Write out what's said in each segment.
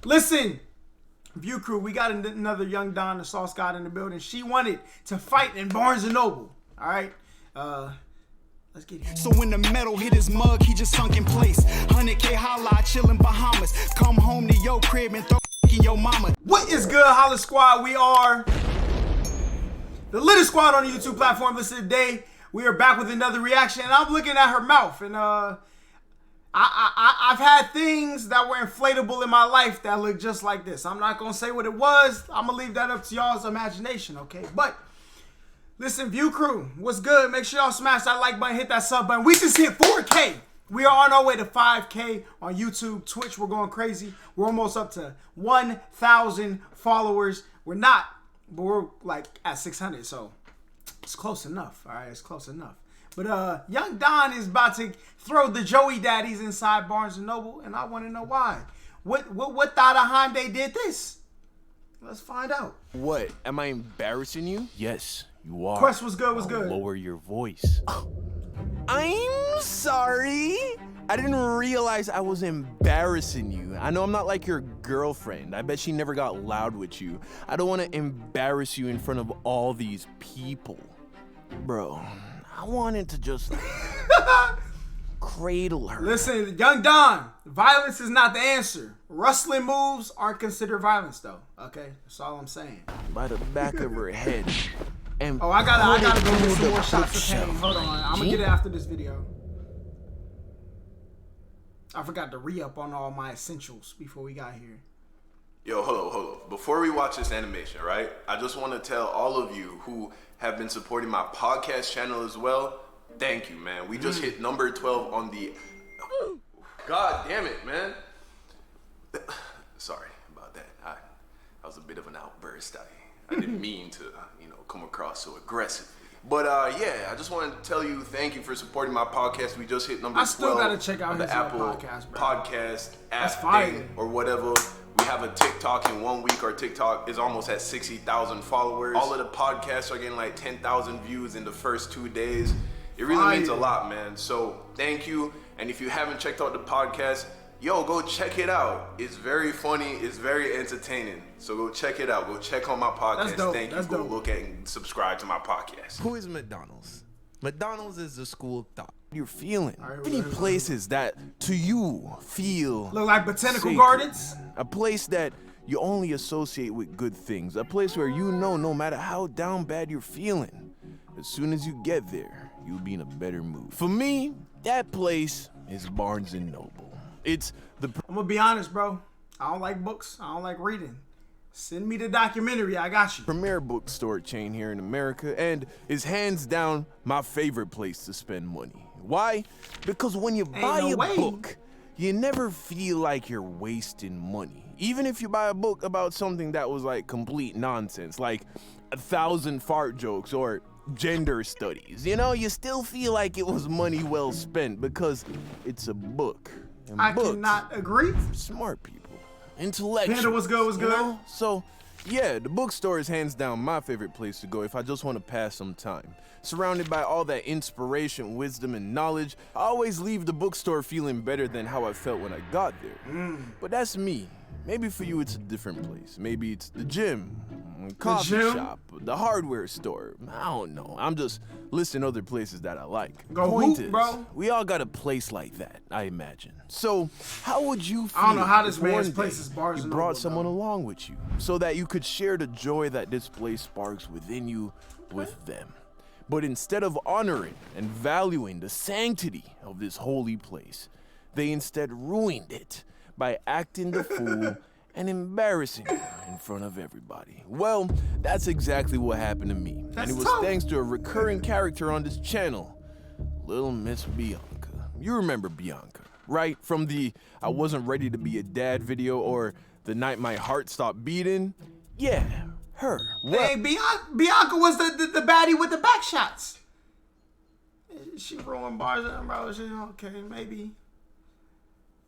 Listen, View Crew, we got another young Don, the HollaSquad in the building. She wanted to fight in Barnes & Noble. All right? Let's get it. So when the metal hit his mug, he just sunk in place. 100K Holla, chillin' Bahamas. Come home to your crib and throw in your mama. What is good, HollaSquad? We are the littest squad on the YouTube platform. Listen, today we are back with another reaction, and I'm looking at her mouth, and I've had things that were inflatable in my life that look just like this. I'm not gonna say what it was. I'm gonna leave that up to y'all's imagination, okay? But listen, View Crew, what's good? Make sure y'all smash that like button, hit that sub button. We just hit 4K. We are on our way to 5K on YouTube, Twitch. We're going crazy. We're almost up to 1,000 followers. We're not, but we're like at 600, so it's close enough. All right, it's close enough. But young Don is about to throw the Joey Daddies inside Barnes & Noble, and I want to know why. What thought of Hyundai did this? Let's find out. What? Am I embarrassing you? Yes, you are. Quest was good, was good. Lower your voice. I'm sorry. I didn't realize I was embarrassing you. I know I'm not like your girlfriend. I bet she never got loud with you. I don't want to embarrass you in front of all these people. Bro, I wanted to just cradle her. Listen, young Don, violence is not the answer. Rustling moves aren't considered violence, though. Okay, that's all I'm saying. By the back of her head. And oh, I gotta go get some more shots of pain. Hold on, I'm gonna get it after this video. I forgot to re-up on all my essentials before we got here. Yo, hold up. Before we watch this animation, right? I just want to tell all of you who have been supporting my podcast channel as well, thank you, man. We just hit number 12 on the... God damn it, man. Sorry about that. That was a bit of an outburst. I didn't mean to, come across so aggressively. But yeah, I just wanted to tell you thank you for supporting my podcast. We just hit number 12. I still gotta check out on the his Apple podcast, bro. Podcast app thing or whatever. We have a TikTok. In 1 week, our TikTok is almost at 60,000 followers. All of the podcasts are getting like 10,000 views in the first 2 days. It really means a lot, man. So thank you. And if you haven't checked out the podcast, yo, go check it out. It's very funny. It's very entertaining. So go check it out. Go check on my podcast. That's dope. Thank you. Go look at and subscribe to my podcast. Who is McDonald's? McDonald's is the school of thought. You're feeling any places that to you feel look like botanical sacred. Gardens. A place that you only associate with good things. A place where you know no matter how down bad you're feeling, as soon as you get there, you'll be in a better mood. For me, that place is Barnes & Noble. It's the... I'm gonna be honest, bro. I don't like books. I don't like reading. Send me the documentary. I got you. Premier bookstore chain here in America, and is hands down my favorite place to spend money. Why? Because when you buy a book, you never feel like you're wasting money. Even if you buy a book about something that was like complete nonsense, like 1,000 fart jokes or gender studies, you still feel like it was money well spent because it's a book. And I cannot agree. Smart people. Intellectual. Panda, what's good? What's good? So, yeah, the bookstore is hands down my favorite place to go if I just want to pass some time. Surrounded by all that inspiration, wisdom, and knowledge, I always leave the bookstore feeling better than how I felt when I got there. But that's me. Maybe for you it's a different place. Maybe it's the gym, coffee shop, the hardware store. I don't know. I'm just listing other places that I like. Point is, bro. We all got a place like that, I imagine. So, how would you feel I don't know how this if man's one place day is Barnes & you Noble, brought someone though. along with you so that you could share the joy that this place sparks within you with them? But instead of honoring and valuing the sanctity of this holy place, they instead ruined it by acting the fool and embarrassing you in front of everybody. Well, that's exactly what happened to me. And it was thanks to a recurring character on this channel, Little Miss Bianca. You remember Bianca, right? From the I wasn't ready to be a dad video or the night my heart stopped beating. Yeah, her. Hey, Bianca was the baddie with the back shots. She ruined Barnes & Noble. Okay, maybe.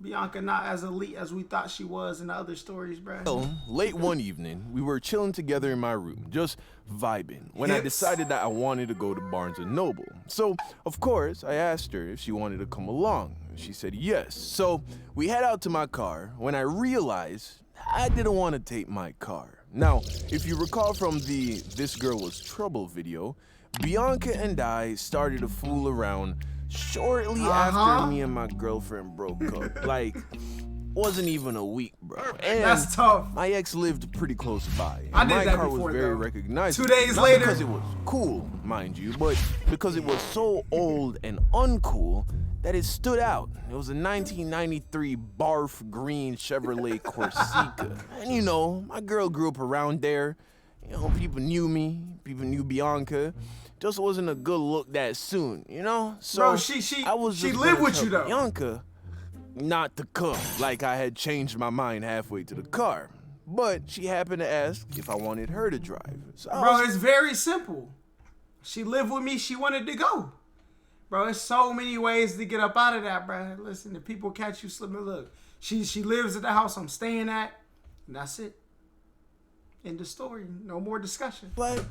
Bianca not as elite as we thought she was in the other stories, bro. Well, late one evening, we were chilling together in my room, just vibing, when I decided that I wanted to go to Barnes & Noble. So, of course, I asked her if she wanted to come along. She said yes. So, we head out to my car when I realized I didn't want to take my car. Now, if you recall from the This Girl Was Trouble video, Bianca and I started to fool around shortly after me and my girlfriend broke up. Like, wasn't even a week, bro. And that's tough. My ex lived pretty close by. I did my that car before, was very though. recognizable. 2 days Not later. because it was cool, mind you, but because it was so old and uncool that it stood out. It was a 1993 barf green Chevrolet Corsica. And you know, my girl grew up around there. You know, people knew me, people knew Bianca. Just wasn't a good look that soon, you know? So Bro, she I was just lived gonna with tell you, though. Bianca not to come, like I had changed my mind halfway to the car. But she happened to ask if I wanted her to drive. So Bro, it's very simple. She lived with me, she wanted to go. Bro, there's so many ways to get up out of that, bro. Listen, if people catch you slipping, look, she lives at the house I'm staying at, and that's it. End of story. No more discussion. But,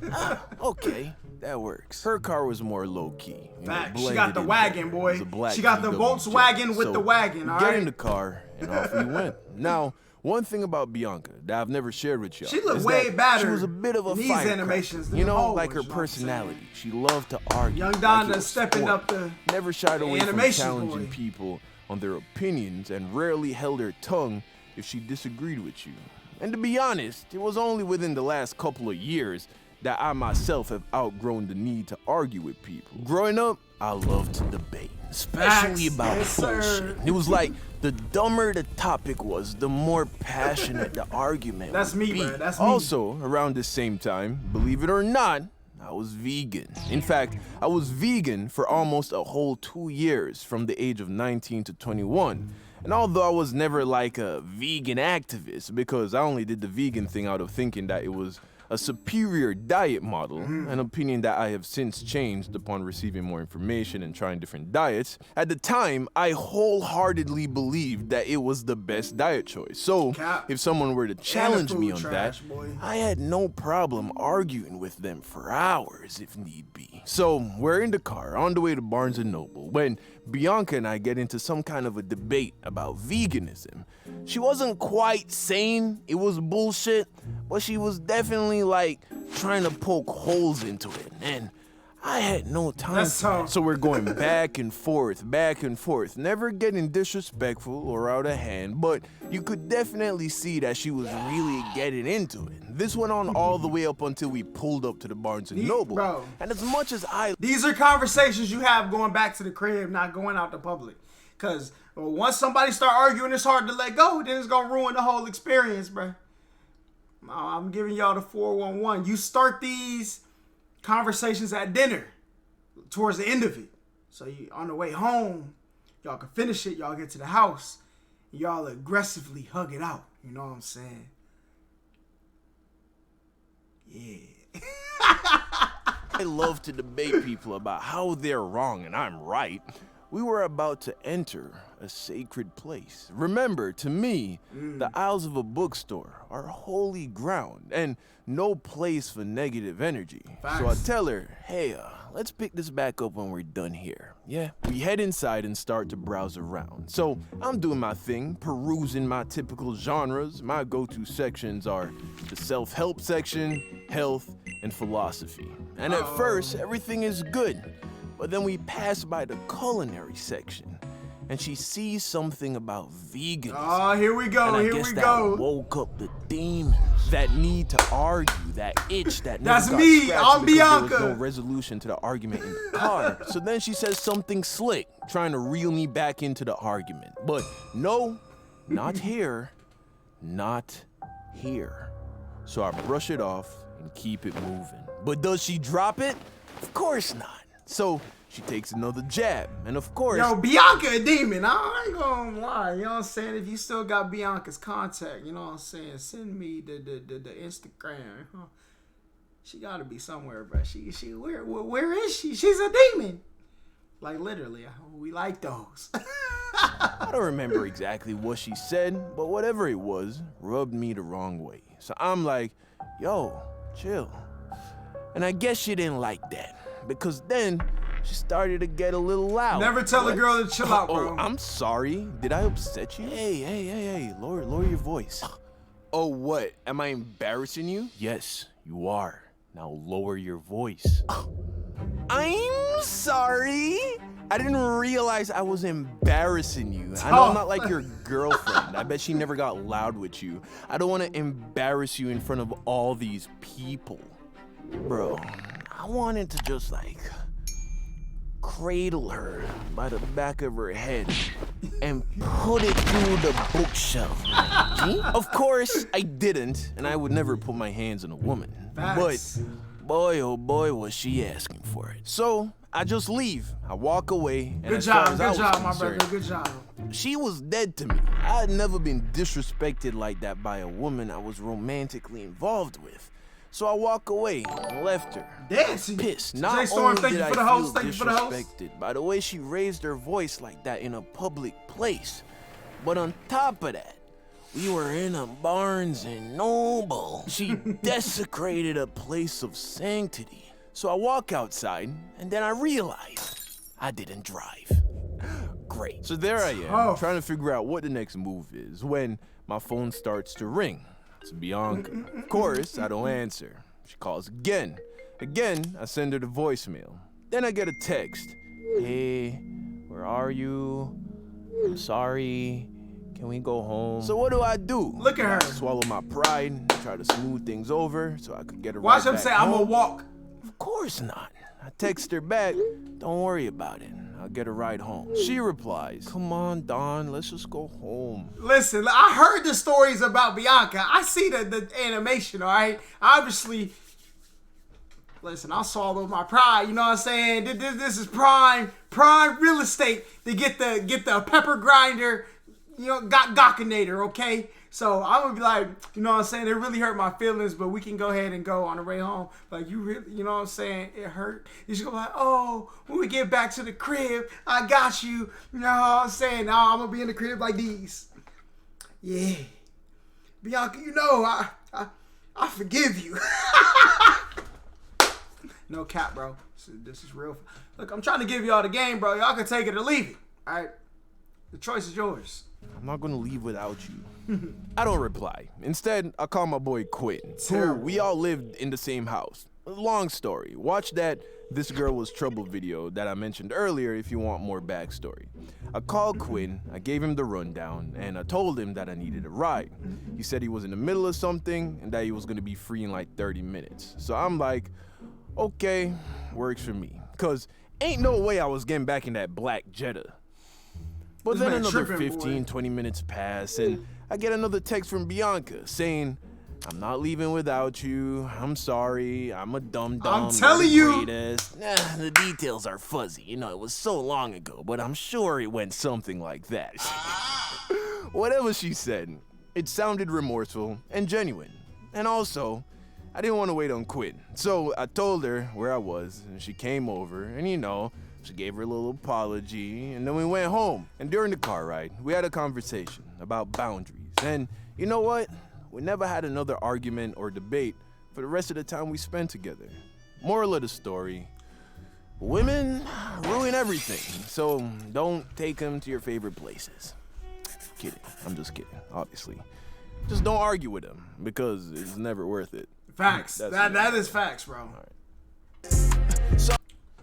okay, that works. Her car was more low-key. Fact. She got the wagon, boy. Black She got the VW Volkswagen Jet. with So the wagon, all get right? in the car, and off we went. Now, one thing about Bianca that I've never shared with y'all. She looked is way that better She was a bit of a in these firecracker. animations than You the know, old like her ones, you know what I'm saying? personality. She loved to argue. Young like Donda it was stepping sport. up the Never shied away from animation challenging boy. people on their opinions and rarely held her tongue if she disagreed with you. And to be honest, it was only within the last couple of years that I myself have outgrown the need to argue with people. Growing up, I loved to debate, especially Facts. about Yes, bullshit. sir. It was like the dumber the topic was, the more passionate the argument That's would me, be. bro. That's me. Also, around the same time, believe it or not, I was vegan. In fact, I was vegan for almost a whole 2 years, from the age of 19 to 21. And although I was never like a vegan activist, because I only did the vegan thing out of thinking that it was a superior diet model, an opinion that I have since changed upon receiving more information and trying different diets. At the time, I wholeheartedly believed that it was the best diet choice. So, Cap. if someone were to challenge me food on trash, that, boy. I had no problem arguing with them for hours if need be. So, we're in the car on the way to Barnes & Noble when Bianca and I get into some kind of a debate about veganism. She wasn't quite saying it was bullshit, but she was definitely like trying to poke holes into it, and I had no time That's for that. tough. So we're going back and forth, never getting disrespectful or out of hand, but you could definitely see that she was really getting into it. This went on all the way up until we pulled up to the Barnes & Noble. Bro. And as much as I These are conversations you have going back to the crib, not going out to public. Because once somebody start arguing, it's hard to let go. Then it's going to ruin the whole experience, bro. I'm giving y'all the 411. You start these conversations at dinner towards the end of it. So you on the way home, y'all can finish it. Y'all get to the house. Y'all aggressively hug it out. You know what I'm saying? Yeah. I love to debate people about how they're wrong and I'm right. We were about to enter a sacred place. Remember, to me, the aisles of a bookstore are holy ground and no place for negative energy. So I Facts. tell her, hey, let's pick this back up when we're done here. Yeah, we head inside and start to browse around. So I'm doing my thing, perusing my typical genres. My go-to sections are the self-help section, health, and philosophy. And at first, everything is good. But then we pass by the culinary section, and she sees something about veganism. Oh, here we go. And I Here guess we that go. woke up the demons, that need to argue, that itch that never That's got me. scratched I'm because there was Bianca. no resolution to the argument in the car. So then she says something slick, trying to reel me back into the argument. But no, not here, not here. So I brush it off and keep it moving. But does she drop it? Of course not. So she takes another jab, and of course, Yo, Bianca a demon. I ain't gonna lie. You know what I'm saying? If you still got Bianca's contact, you know what I'm saying? Send me the Instagram. Huh? She gotta be somewhere, bro. She where is she? She's a demon. Like literally, we like those. I don't remember exactly what she said, but whatever it was, rubbed me the wrong way. So I'm like, yo, chill. And I guess she didn't like that, because then she started to get a little loud. Never tell a girl to chill out, bro. Oh, I'm sorry. Did I upset you? Hey, lower your voice. Oh, what? Am I embarrassing you? Yes, you are. Now lower your voice. I'm sorry. I didn't realize I was embarrassing you. I know I'm not like your girlfriend. I bet she never got loud with you. I don't want to embarrass you in front of all these people. Bro, I wanted to just like cradle her by the back of her head and put it through the bookshelf. Of course, I didn't, and I would never put my hands on a woman. Facts. But boy, oh boy, was she asking for it. So I just leave. I walk away. And Good as far job, as I good was job, my concerned, brother. Good job. she was dead to me. I had never been disrespected like that by a woman I was romantically involved with. So I walk away and left her. Dancing. Pissed. Jay Not Storm, only thank did you I for the feel host. Thank you for the host. disrespected by the way she raised her voice like that in a public place, but on top of that, we were in a Barnes and Noble. She desecrated a place of sanctity. So I walk outside, and then I realize I didn't drive. Great. So there I am, trying to figure out what the next move is, when my phone starts to ring. It's Bianca. Of course, I don't answer. She calls again. Again, I send her the voicemail. Then I get a text. Hey, where are you? I'm sorry. Can we go home? So what do? Look at her. I swallow my pride, try to smooth things over so I could get her Watch right him back say, I'm home. gonna walk. Of course not. I text her back, don't worry about it. I'll get a ride home. She replies, come on, Don, let's just go home. Listen, I heard the stories about Bianca. I see the animation, all right? Obviously, listen, I swallowed my pride, you know what I'm saying? This is prime real estate to get the pepper grinder, you know, Gockinator, okay? So I'm gonna be like, you know what I'm saying? It really hurt my feelings, but we can go ahead and go on the way home. Like, you really, you know what I'm saying? It hurt. You should go like, oh, when we get back to the crib, I got you. You know what I'm saying? Now I'm gonna be in the crib like these. Yeah. Bianca, you know, I forgive you. No cap, bro. This is real. Look, I'm trying to give y'all the game, bro. Y'all can take it or leave it. All right? The choice is yours. I'm not gonna leave without you. I don't reply. Instead, I call my boy Quinn. We all lived in the same house. Long story. Watch that This Girl Was Trouble video that I mentioned earlier if you want more backstory. I called Quinn, I gave him the rundown, and I told him that I needed a ride. He said he was in the middle of something and that he was gonna be free in like 30 minutes. So I'm like, okay, works for me. Cause ain't no way I was getting back in that black Jetta. But then another 15, 20 minutes pass, and I get another text from Bianca saying, I'm not leaving without you. I'm sorry. I'm a dum-dum. I'm telling you. Nah, the details are fuzzy. You know, it was so long ago, but I'm sure it went something like that. Whatever she said, it sounded remorseful and genuine. And also, I didn't want to wait on Quinn. So I told her where I was, and she came over, and you know, she gave her a little apology, and then we went home. And during the car ride, we had a conversation about boundaries. And you know what? We never had another argument or debate for the rest of the time we spent together. Moral of the story, women ruin everything, so don't take them to your favorite places. Kidding. I'm just kidding, obviously. Just don't argue with them, because it's never worth it. Facts. That is facts, bro. All right.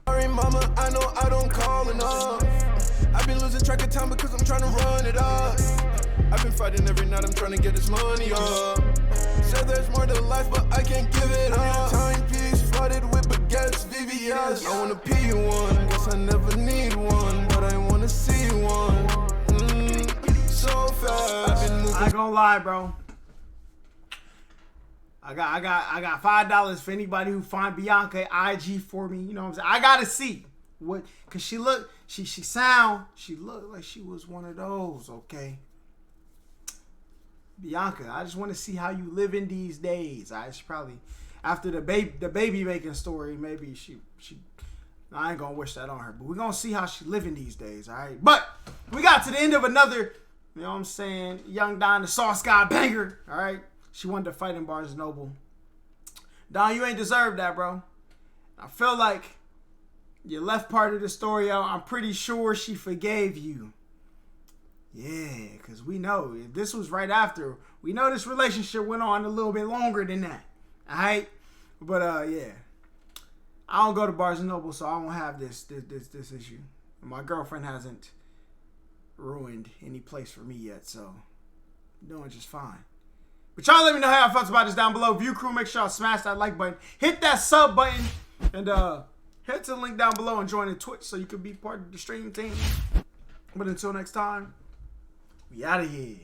Sorry, mama, I know I don't call enough. I've been losing track of time because I'm trying to run it up. I've been fighting every night, I'm trying to get this money up. Said there's more to life, but I can't give it up. Timepiece flooded with baguettes, VVS. I wanna pee one, guess I never need one, but I wanna see one. So fast. I've been moving. I ain't gonna lie, bro. I got $5 for anybody who find Bianca IG for me. You know what I'm saying? I gotta see what, cause she looked like she was one of those. Okay, Bianca, I just want to see how you living these days. I should probably, after the baby making story, maybe she. I ain't gonna wish that on her, but we're gonna see how she living these days. All right, but we got to the end of another, you know what I'm saying, Young Don the Sauce Guy banger. All right. She wanted to fight in Barnes & Noble. Don, you ain't deserved that, bro. I feel like you left part of the story out. I'm pretty sure she forgave you. Yeah, because we know this was right after. We know this relationship went on a little bit longer than that. All right? But, yeah. I don't go to Barnes & Noble, so I don't have this issue. My girlfriend hasn't ruined any place for me yet, so I'm doing just fine. But y'all let me know how y'all felt about this down below. View Crew, make sure y'all smash that like button. Hit that sub button. And head to the link down below and join the Twitch so you can be part of the stream team. But until next time, we out of here.